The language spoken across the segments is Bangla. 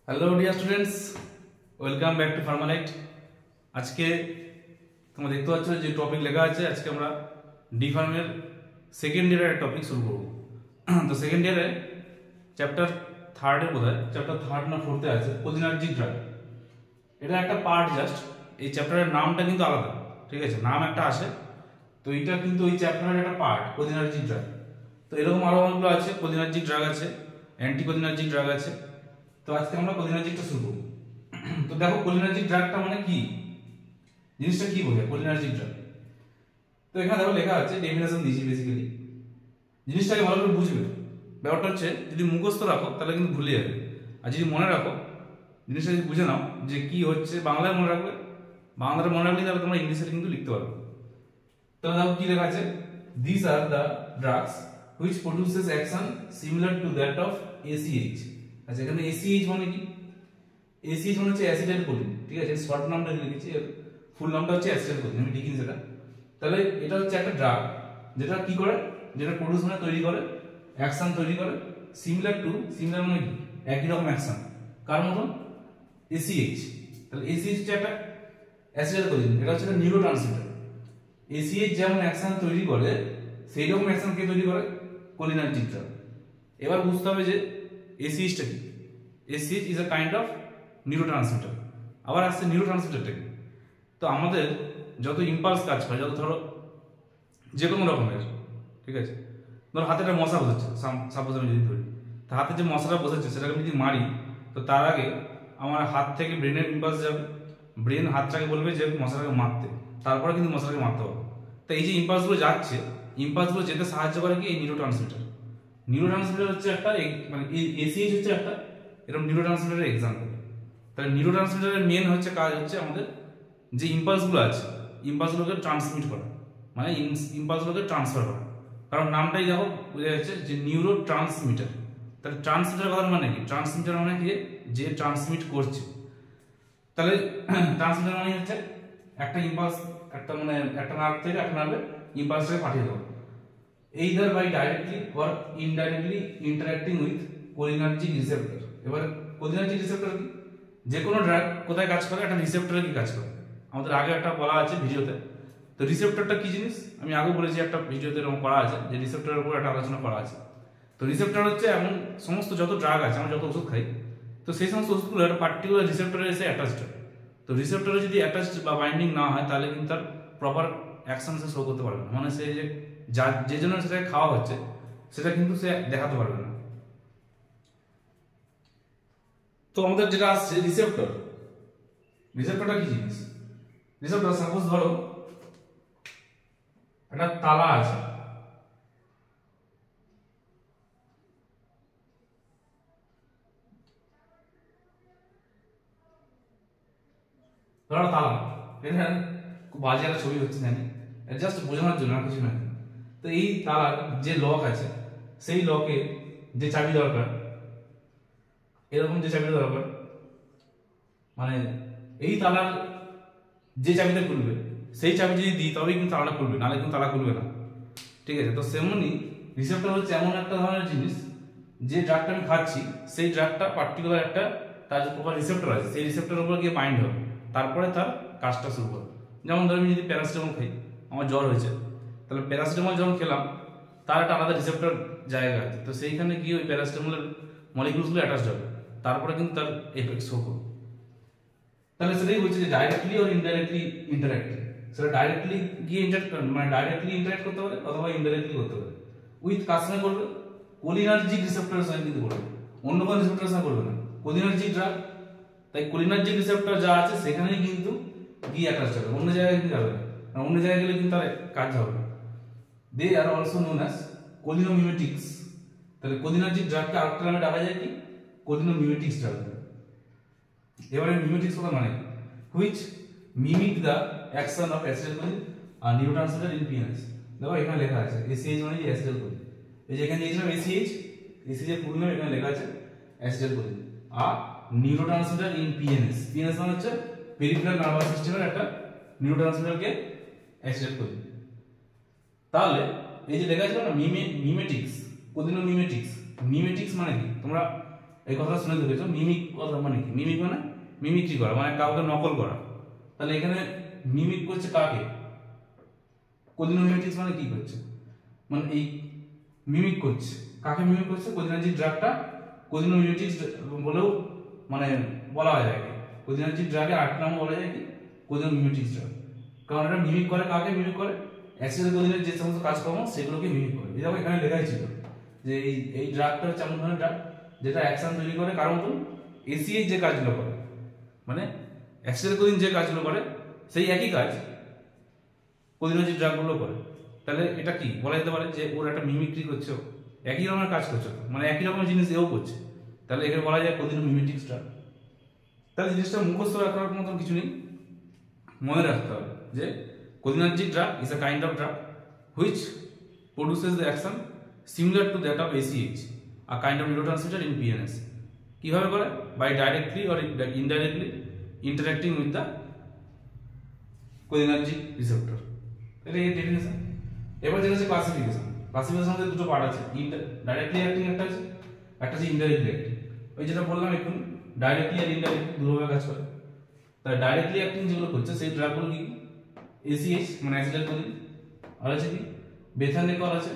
Hello dear students, welcome back to Pharmalite. আজকে তোমরা দেখতে পাচ্ছ যে টপিক লেখা আছে। আজকে আমরা ডি ফার্মের সেকেন্ড ইয়ারের টপিক শুরু করব। তো সেকেন্ড ইয়ারে চ্যাপ্টার থার্ডে বোধহয় চ্যাপ্টার থার্ড না ফোর্থে আছে কোলিনার্জিক ড্রাগ। এটা একটা পার্ট জাস্ট। এই চ্যাপ্টারের নামটা কিন্তু আলাদা, ঠিক আছে? নাম একটা আসে, তো এটা কিন্তু ওই চ্যাপ্টারের একটা পার্ট কোলিনার্জিক ড্রাগ। তো এরকম আরো অনেকগুলো আছে, কোলিনার্জিক ড্রাগ আছে, অ্যান্টি কোলিনার্জিক ড্রাগ আছে। তো আজকে আমরা কোলিনার্জিকটা শুরু করব। তো দেখো কোলিনার্জিক ড্রাগটা মানে কি, জিনিসটা কি বোঝায় কোলিনার্জিক ড্রাগ। তো এখানে দেখো লেখা আছে, ডেফিনেশন দিয়েছি বেসিক্যালি। জিনিসটাকে ভালো করে বুঝবে। ব্যাপারটা হচ্ছে যদি মুখস্থ রাখো তাহলে কিন্তু ভুলে যাবে, আর যদি মনে রাখো জিনিসটা যদি বুঝে নাও যে কি হচ্ছে, বাংলায় মনে রাখবে, বাংলায় মনে রাখলে তাহলে তোমরা ইংলিশে কিন্তু লিখতে পারবে। তো দেখো কি লেখা আছে, this are the drugs which produces action similar to that of ACH। আচ্ছা, এখানে ACH মানে কি? ACH মানে হচ্ছে অ্যাসিটাইল কোলিন, ঠিক আছে? শর্ট নামটা লিখেছি, এর ফুল নামটা হচ্ছে অ্যাসিটাইল কোলিন, আমি লিখিনি সেটা। তাহলে এটা হচ্ছে একটা ড্রাগ যেটা কি করে, যেটা প্রডিউস মানে তৈরি করে, অ্যাকশন তৈরি করে সিমিলার টু, সিমিলার মানে কি একই রকম অ্যাকশন, কার মতন? ACH। তাহলে ACH হচ্ছে একটা অ্যাসিটাইল কোলিন, এটা হচ্ছে একটা নিউরোট্রান্সমিটার। ACH যেমন অ্যাকশন তৈরি করে সেই রকম অ্যাকশন কে তৈরি করে? Cholinergic drug. এবার বুঝতে হবে যে ACH টা কি। ACH is a kind of neurotransmitter. আবার আসছে নিউরোট্রান্সমিটারটা কি। তো আমাদের যত ইম্পালস কাজ করে, যত ধরো যে কোনো রকমের, ঠিক আছে? ধরো হাতে একটা মশা বসেছে, সাপোজ আমি যদি ধরি, তো হাতে যে মশাটা বসেছে সেটাকে আমি যদি মারি, তো তার আগে আমার হাত থেকে ব্রেনের ইম্পালস যাবে, ব্রেন হাতটাকে বলবে যে মশাটাকে মারতে, তারপরে কিন্তু মশাটাকে মারতে হবে। তো এই যে ইম্পালসগুলো যাচ্ছে, ইম্পালসগুলো যেতে সাহায্য করে কি এই নিউরোট্রান্সমিটার। নিউরোট্রান্সমিটার হচ্ছে একটা, মানে ACH হচ্ছে একটা এরকম নিউরোট্রান্সমিটারের এক্সাম্পল। তাহলে নিউরোট্রান্সমিটারের মেন হচ্ছে কাজ হচ্ছে আমাদের যে ইম্পালসগুলো আছে, ইম্পালসগুলোকে ট্রান্সমিট করা, মানে ইম্পালসগুলোকে ট্রান্সফার করা। কারণ নামটাই দেখো বোঝা যাচ্ছে যে নিউরো ট্রান্সমিটার। তাহলে ট্রান্সমিটার কথা মানে কি? ট্রান্সমিটার মানে কি? যে ট্রান্সমিট করছে। তাহলে ট্রান্সমিটার মানে হচ্ছে একটা ইম্পালস, একটা মানে একটা নার্ভ থেকে একটা নার্ভে ইম্পালসটাকে পাঠিয়ে দেওয়া, either by directly or indirectly interacting with cholinergic receptor। এবার cholinergic receptor কি? যে কোনো ড্রাগ কোথায় কাজ করে? একটা রিসেপ্টরে কি কাজ করে, আমাদের আগে একটা বলা আছে ভিডিওতে। তো রিসেপ্টরটা কি জিনিস আমি আগে বলেছি, একটা ভিডিওতে এরকম করা আছে যে রিসেপ্টরের উপর একটা আলোচনা করা আছে। তো রিসেপ্টর হচ্ছে এমন সমস্ত যত ড্রাগ আছে, আমরা যত ওষুধ খাই, তো সেই সমস্ত ওষুধগুলো একটা পার্টিকুলার রিসেপ্টরে এসে অ্যাটাচড হয়। তো রিসেপ্টরে যদি অ্যাটাচড বা বাইন্ডিং না হয় তাহলে কিন্তু তার প্রপার অ্যাকশন সে শো করতে পারবে না, মানে সে যে যে জন্য সেটাকে খাওয়া হচ্ছে সেটা কিন্তু সে দেখাতে পারবে না। তো আমাদের যেটা আসছে রিসেপ্টর, রিসেপ্টরটা কি জিনিস? রিসেপ্টর সাপোজ ধরো একটা তালা আছে, ধরো তালা, এটা খুব বাজে একটা ছবি হচ্ছে জানি, জাস্ট বোঝানোর জন্য আর কিছু না। তো এই তালার যে লক আছে, সেই লকে যে চাবি দরকার, এরকম যে চাবিটা দরকার, মানে এই তালার যে চাবিটা খুলবে সেই চাবি যদি দিই তবেই কিন্তু তালাটা খুলবে, নাহলে কিন্তু তালা খুলবে না, ঠিক আছে? তো সেমনই রিসেপ্টর হচ্ছে এমন একটা ধরনের জিনিস, যে ড্রাগটা আমি খাচ্ছি সেই ড্রাগটা পার্টিকুলার একটা তার যে প্রপার রিসেপ্টর আছে, সেই রিসেপ্টরের উপর গিয়ে বাইন্ড হবে, তারপরে তার কাজটা শুরু হবে। যেমন ধরো আমি যদি প্যারাসিটামল খাই, আমার জ্বর হয়েছে, তাহলে প্যারাসিটামল যখন খেলাম তার একটা আলাদা রিসেপ্টর জায়গা আছে, তো সেইখানে গিয়ে ওই প্যারাসিটামলের মলিকিউলসগুলো অ্যাটাচড হবে, তারপরে কিন্তু তার এফেক্ট শো করবে। তাহলে সেটাই বলছে যে ডাইরেক্টলি অর ইনডাইরেক্টলি ইন্টারঅ্যাক্টিং। সেটা ডাইরেক্টলি গিয়ে মানে ডাইরেক্টলি ইন্টারঅ্যাক্ট করতে পারে অথবা ইনডাইরেক্টলি করতে পারে। উইথ কার সঙ্গে করবে? কোলিনার্জিক রিসেপ্টরের সঙ্গে কিন্তু করবে, অন্য কোনো রিসেপ্টরের সঙ্গে করবে না। কোলিনার্জিক ড্রাগ, তাই কোলিনার্জিক রিসেপ্টর যা আছে সেখানেই কিন্তু গিয়ে অ্যাটাচ হবে, অন্য জায়গায় কিন্তু যাবে না, কারণ অন্য জায়গায় গেলে কিন্তু তার কাজ হবে না। They are also known as cholinomimetics. তাহলে কোলিনার্জিক ড্রাগকে আরেকটা নামে ডাকা যায় কি? Cholinomimetics drug. এবারে মিমেটিক্স কথা মানে which mimic the action of acetylcholine আর নিউরোট্রান্সমিটার ইন পিএনএস। দেখো এখানে লেখা আছে ACH মানে অ্যাসিটাইলকোলিন। এই যে এখানে দিয়েছিলাম ACH, ACH এর পুরো নাম এখানে লেখা আছে অ্যাসিটাইলকোলিন আর নিউরোট্রান্সমিটার ইন পিএনএস। পিএনএস মানে হচ্ছে পেরিফেরাল নার্ভাস সিস্টেমের একটা নিউরোট্রান্সমিটারকে অ্যাসিটাইলকোলিন। তাহলে এই যে লেখা আছে না মিমেটিক্স, কোলিনোমিমেটিক্স, মিমেটিক্স মানে কি? তোমরা এই কথাটা শুনে দেখেছো। মিমিক কথা মানে কি? মিমিক মানে মিমিক্রি করা, মানে কাউকে নকল করা। তাহলে এখানে মিমিক করছে কাকে? কোলিনোমিমেটিক্স মানে কি করছে? মানে এই মিমিক করছে কাকে? মিমিক করছে কোলিনার্জিক ড্রাগটা কোলিনোমিমেটিক্স বলেও মানে বলা যায়। কোলিনার্জিক ড্রাগে আরেকটা নাম বলা যায় কি? Cholinomimetics drug. কারণ এটা মিমিক করে কাকে? মিমিক করে অ্যাসিটাইলকোলিনের যে সমস্ত কাজকর্ম সেগুলোকে মিমিক করে। এই দেখো এখানে লেখাই ছিল যে এই ড্রাগটা হচ্ছে এমন ধরনের ড্রাগ যেটা অ্যাকশন তৈরি করে কার মতন? এসিএইচ যে কাজগুলো করে, মানে অ্যাসিটাইলকোলিন যে কাজগুলো করে সেই একই কাজ কোলিনার্জিক ড্রাগগুলো করে। তাহলে এটা কি বলা যেতে পারে? যে ওর একটা মিমিক্রি করছে, একই রকমের কাজ করছে, মানে একই রকমের জিনিস এও করছে। তাহলে এখানে বলা যায় কোলিনোমিমেটিক্স ড্রাগ। তাহলে জিনিসটা মুখস্থ রাখার মতন কিছু নেই, মনে রাখতে হবে যে cholinergic drug is a kind of drug which produces the action similar to that of ACH, a kind of neurotransmitter in PNS. কিভাবে করে? By directly or indirectly interacting with the cholinergic receptor. এটা এর ডেফিনিশন। এবার যেটা হচ্ছে ক্লাসিফিকেশন। ক্লাসিফিকেশনের দুটো পার্ট আছে, ডাইরেক্টলি অ্যাক্টিং একটা আছে, একটা হচ্ছে ইনডাইরেক্টলি অ্যাক্টিং। ওই যেটা বললাম এখন, ডাইরেক্টলি আর ইনডাইরেক্টলি দুভাবে কাজ করে। তাই ডাইরেক্টলি অ্যাক্টিং যেগুলো করছে সেই ড্রাগগুলো কি? এসিএইচ মানে অ্যাসিটাইলকোলিন, আর আছে কি বেথানেকল আছে,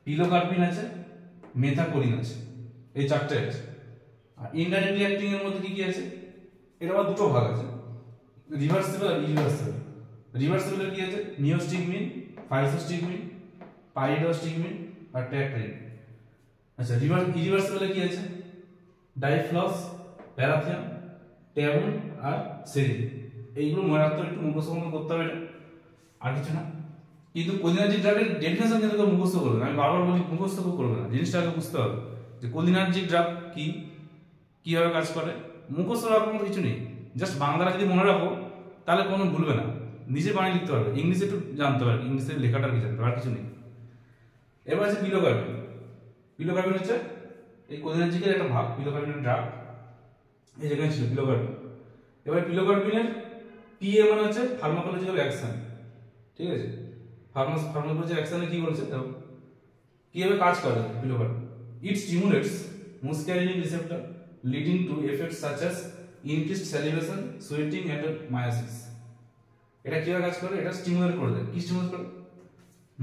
পিলোকার্পিন আছে, মেথাকোলিন আছে, এই চারটে আছে। আর ইনডাইরেক্টলি অ্যাক্টিং এর মধ্যে কি কি আছে? এটা আবার দুটো ভাগ আছে, রিভার্সিবল আর ইরিভার্সিবল। রিভার্সিবলের কি আছে? নিওস্টিগমিন, ফাইসোস্টিগমিন, পাইরিডোস্টিগমিন আর ট্যাক্রিন। আচ্ছা, ইরিভার্সিবলে কি আছে? ডাইফ্লস, প্যারাথিয়াম, ট্যাবুন আর সেরিন। এইগুলো মনে রাখতে একটু মুখস্থ করতে হবে, আর কিছু না। কিন্তু কোলিনার্জিক ড্রাগের ডেফিনেশন কিন্তু মুখস্থ করবে না, আমি বারবার বলি মুখস্থ করবে না, জিনিসটা আগে বুঝতে হবে যে কোলিনার্জিক ড্রাগ কি, কিভাবে কাজ করে। মুখস্থ রাখার মতো কিছু নেই, জাস্ট বাংলাটা যদি মনে রাখো তাহলে কোনো ভুলবে না, নিজে বানিয়ে লিখতে পারবে, ইংলিশে একটু জানতে পারবে, ইংলিশে লেখাটা কি জানতে পারবে, আর কিছু নেই। এবার আছে পিলোকার্পিন। পিলোকার্পিন হচ্ছে এই কোলিনার্জিকের একটা ভাগ, পিলোকার্পিনের ড্রাগ এই জায়গায় ছিল পিলোকার্পিন। এবার পিলোকার্পিনের পিএ মানে হচ্ছে ফার্মাকোলজিক্যাল অ্যাকশন, ঠিক আছে? ফার্মাকোলজিক্যাল অ্যাকশনে কি বলছে দেখো, কিভাবে কাজ করে pilocarpine. It stimulates muscarinic receptor leading to effects such as increased salivation, sweating and miosis. এটা কিভাবে কাজ করে? এটা স্টিমুলেট করে দেয়। কি স্টিমুলেট করে?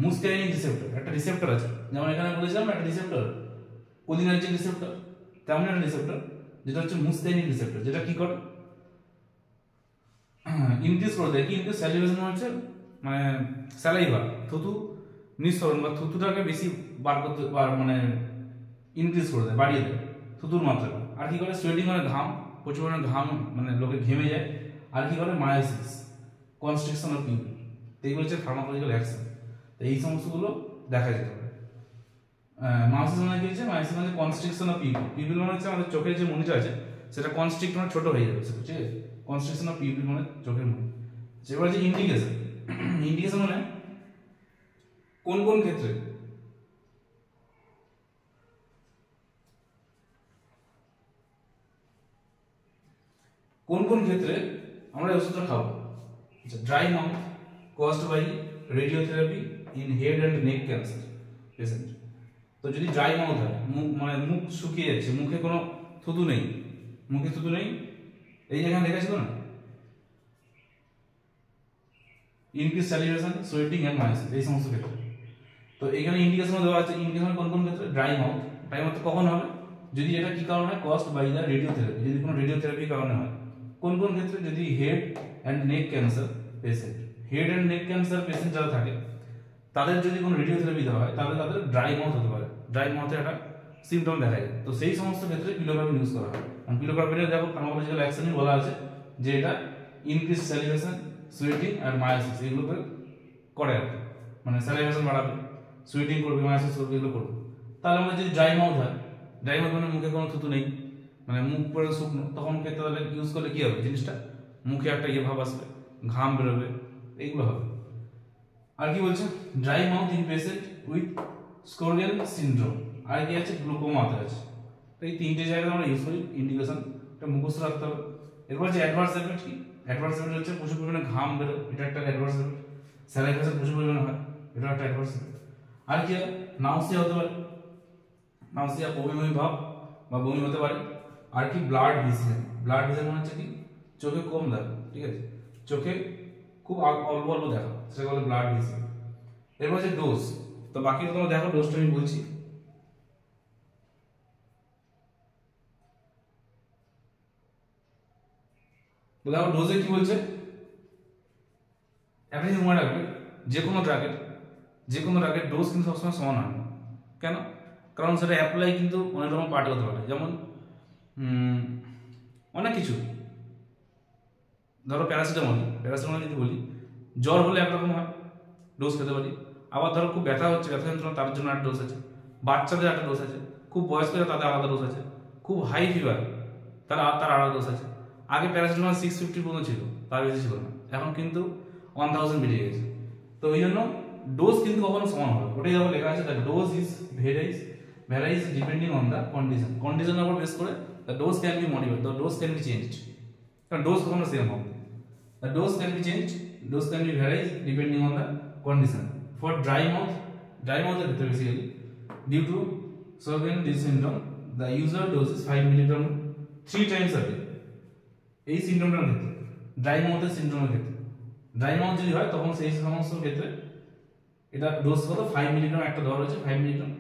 মুস্কারিনিক রিসেপ্টর, একটা রিসেপ্টর আছে, যেমন এখানে বলেছিলাম একটা রিসেপ্টর কোলিনার্জিক রিসেপ্টর, তেমন একটা রিসেপ্টর যেটা হচ্ছে মুস্কারিনিক রিসেপ্টর, যেটা কি করে? ইনক্রিজ করে দেয়। কি ইনক্রিজ? স্যালিভেশন হচ্ছে মানে স্যালাইভা, থুতু নিঃসরণ বা থুতুটাকে বেশি বার করতে মানে ইনক্রিজ করে দেয়, বাড়িয়ে দেয় থুতুর মাত্রা। আর কি করে? সোয়েটিং মানে ঘাম, প্রচুর পরিমাণে ঘাম, মানে লোকে ঘেমে যায়। আর কি করে? Miosis, constriction of pupil. এইগুলো হচ্ছে ফার্মাকোলজিক্যাল অ্যাকশন। তো এই সমস্তগুলো দেখা যেতে পারে। মায়োসিস মানে কি হচ্ছে? মায়োসিস মানে কনস্ট্রিকশন অফ পিউপিল। পিউপিল মানে হচ্ছে আমাদের চোখের যে মনিটা আছে সেটা কনস্ট্রিক্ট মানে ছোট হয়ে যাবে, ঠিক আছে? কনস্ট্রিকশন অফ পিউপিল মানে চোখের মনি। এবার যে ইন্ডিকেশন, ইন্ডিকেশন মানে কোন কোন ক্ষেত্রে আমরা এই ওষুধটা খাবো। আচ্ছা, dry mouth caused by radiotherapy in head and neck cancer patient. তো যদি ড্রাই মাউথ হয়, মুখ মানে মুখ শুকিয়ে যাচ্ছে, মুখে কোনো থুতু নেই, মুখে থুতু নেই, এই যেখানে লেখা ছিল না ইনক্রিজ স্যালিভেশন, সোয়েটিং এন্ড মায়োসিস, এই সমস্ত ক্ষেত্রে। তো এখানে ইন্ডিকেশন দেওয়া আছে। ইন্ডিকেশন কোন কোন ক্ষেত্রে? Dry mouth. ড্রাই মাউথ কখন হবে? যদি এটা কি কারণে? কজড বাই দ্য রেডিওথেরাপি, যদি কোনো রেডিওথেরাপির কারণে হয়। কোন কোন ক্ষেত্রে? যদি head and neck cancer patient, head and neck cancer patient যারা থাকে তাদের যদি কোনো রেডিওথেরাপি দেওয়া হয় তাহলে তাদের ড্রাই মাউথ হতে পারে, ড্রাই মাউথের একটা সিমটম দেখা যায়। তো সেই সমস্ত ক্ষেত্রে পিলোকার্পিন ইউজ করা হয়। কারণ পিলোকার্পিনের দেখো ফার্মাকোলজিক্যাল অ্যাকশনই বলা আছে যে এটা ইনক্রিজ স্যালিভেশন, সোয়েটিং আর মায়োসিস এগুলো করে আর কি, মানে স্যালিভেশন বাড়াবে, সোয়েটিং করবে, মায়োসিস করবে, এগুলো করবে। তাহলে আমাদের যদি ড্রাই মাউথ হয়, ড্রাই মাউথ মানে মুখে কোনো থুতু নেই, মানে মুখ পুরো শুকনো, তখন তাহলে ইউজ করলে কি হবে? জিনিসটা মুখে একটা ইয়ে ভাব আসবে, ঘাম বেরোবে, এইগুলো হবে। আর কি বলছে? Dry mouth in patient with Sjogren syndrome, আর কি আছে? গ্লুকোমাতে আছে। তো এই তিনটে জায়গায় আমরা ইউজ করি ইন্ডিকেশন, এটা মুখস্থ রাখতে হবে। এরপর হচ্ছে অ্যাডভার্স এফেক্ট। কি অ্যাডভার্স এফেক্ট? হচ্ছে প্রচুর পরিমাণে ঘাম বেরো, এটা একটা অ্যাডভার্স এফেক্ট। স্যালাইভেশন প্রচুর পরিমাণে হয়, এটা একটা অ্যাডভার্স এফেক্ট। আর কি নাউসিয়া হতে পারে, নাউসিয়া বমি ভাব বা বমি হতে পারে। আর কি ব্লাড ভিশন। ব্লাড ভিশন মানে হচ্ছে কি চোখে কম দেখা, ঠিক আছে, চোখে খুব অল্প অল্প দেখা, সেটা বলে ব্লাড ভিশন। এরপর হচ্ছে ডোজ। তো বাকি তোমরা দেখো, ডোজটা আমি বলছি। দেখো ডোজে কি বলছে, একটা জিনিস মনে রাখবে, যে কোনো ড্রাগের ডোজ কিন্তু সবসময় সমান হয় না। কেন? কারণ সেটা অ্যাপ্লাই কিন্তু অনেক রকম পার্ট হতে পারে। যেমন অনেক কিছু, ধরো প্যারাসিটামল যদি বলি, জ্বর হলে একরকম হয়, ডোজ খেতে পারি। আবার ধরো খুব ব্যথা হচ্ছে, ব্যথা যন্ত্রণা, তার জন্য একটা ডোজ আছে। বাচ্চাদের একটা ডোজ আছে, খুব বয়স্কদের তাদের আলাদা ডোজ আছে, খুব হাই ফিভার তার আলাদা ডোজ আছে। আগে প্যারাসিটামল 650 পর্যন্ত ছিল, তার বেশি ছিল না, এখন কিন্তু 1000 বেড়ে গেছে। তো ওই জন্য ডোজ কিন্তু কখনো সমান হবে। ওটাই যেমন লেখা আছে, the dose is varies depending on the কন্ডিশনের উপর বেস করে the dose can be modified, the dose can be changed. কারণ ডোজ কখনো সেম হবে। The dose can be changed, dose can be varies depending on the condition. For dry মাউথের ক্ষেত্রে basically due to Sjogren disease syndrome, the user doses 5 milligram 3 times a day. এই সিনড্রোমটার ক্ষেত্রে, ড্রাই মাউথের সিনড্রোমের ক্ষেত্রে, ড্রাই মাউথ যদি হয় তখন সেই সমস্ত ক্ষেত্রে এটা ডোজ কত 5 মিলিগ্রাম একটা দেওয়া রয়েছে, 5 মিলিগ্রাম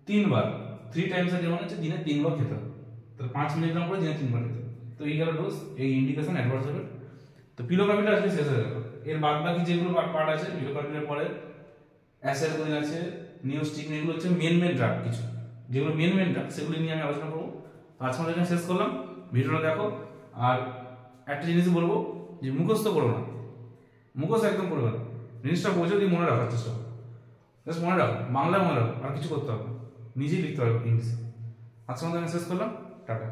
3 বার, 3 টাইমস এর যেমন হচ্ছে দিনে 3 বার খেতে হবে। তাহলে 5 মিলিগ্রাম করে দিনে 3 বার খেতে হবে। তো এই গেল ডোজ, এই ইন্ডিকেশন অ্যাডভার্স হবে। তো পিলোকার্বিটা আসলে শেষ হয়ে গেল। এর বাদ বাকি যেগুলো পার্ট আছে, পিলোকার্বিটার পরে অ্যাসেলকোলিন আছে, নিওস্টিকন, এগুলো হচ্ছে মেন ড্রাগ। কিছু যেগুলো মেন ড্রাগ সেগুলো নিয়ে আমি আলোচনা করবো। আজকে আমরা এখানে শেষ করলাম। ভিডিওটা দেখো। আর একটা জিনিস বলবো যে মুখস্থ করো না, মুখস্থ একদম করবে না, জিনিসটা বোঝো দিয়ে মনে রাখার চেষ্টা করো। জাস্ট মনে রাখো, বাংলায় মনে রাখো, আর কিছু করতে হবে না, নিজেই লিখতে হবে ইংলিশে। আজকে আমরা এখানে শেষ করলাম। টাটা।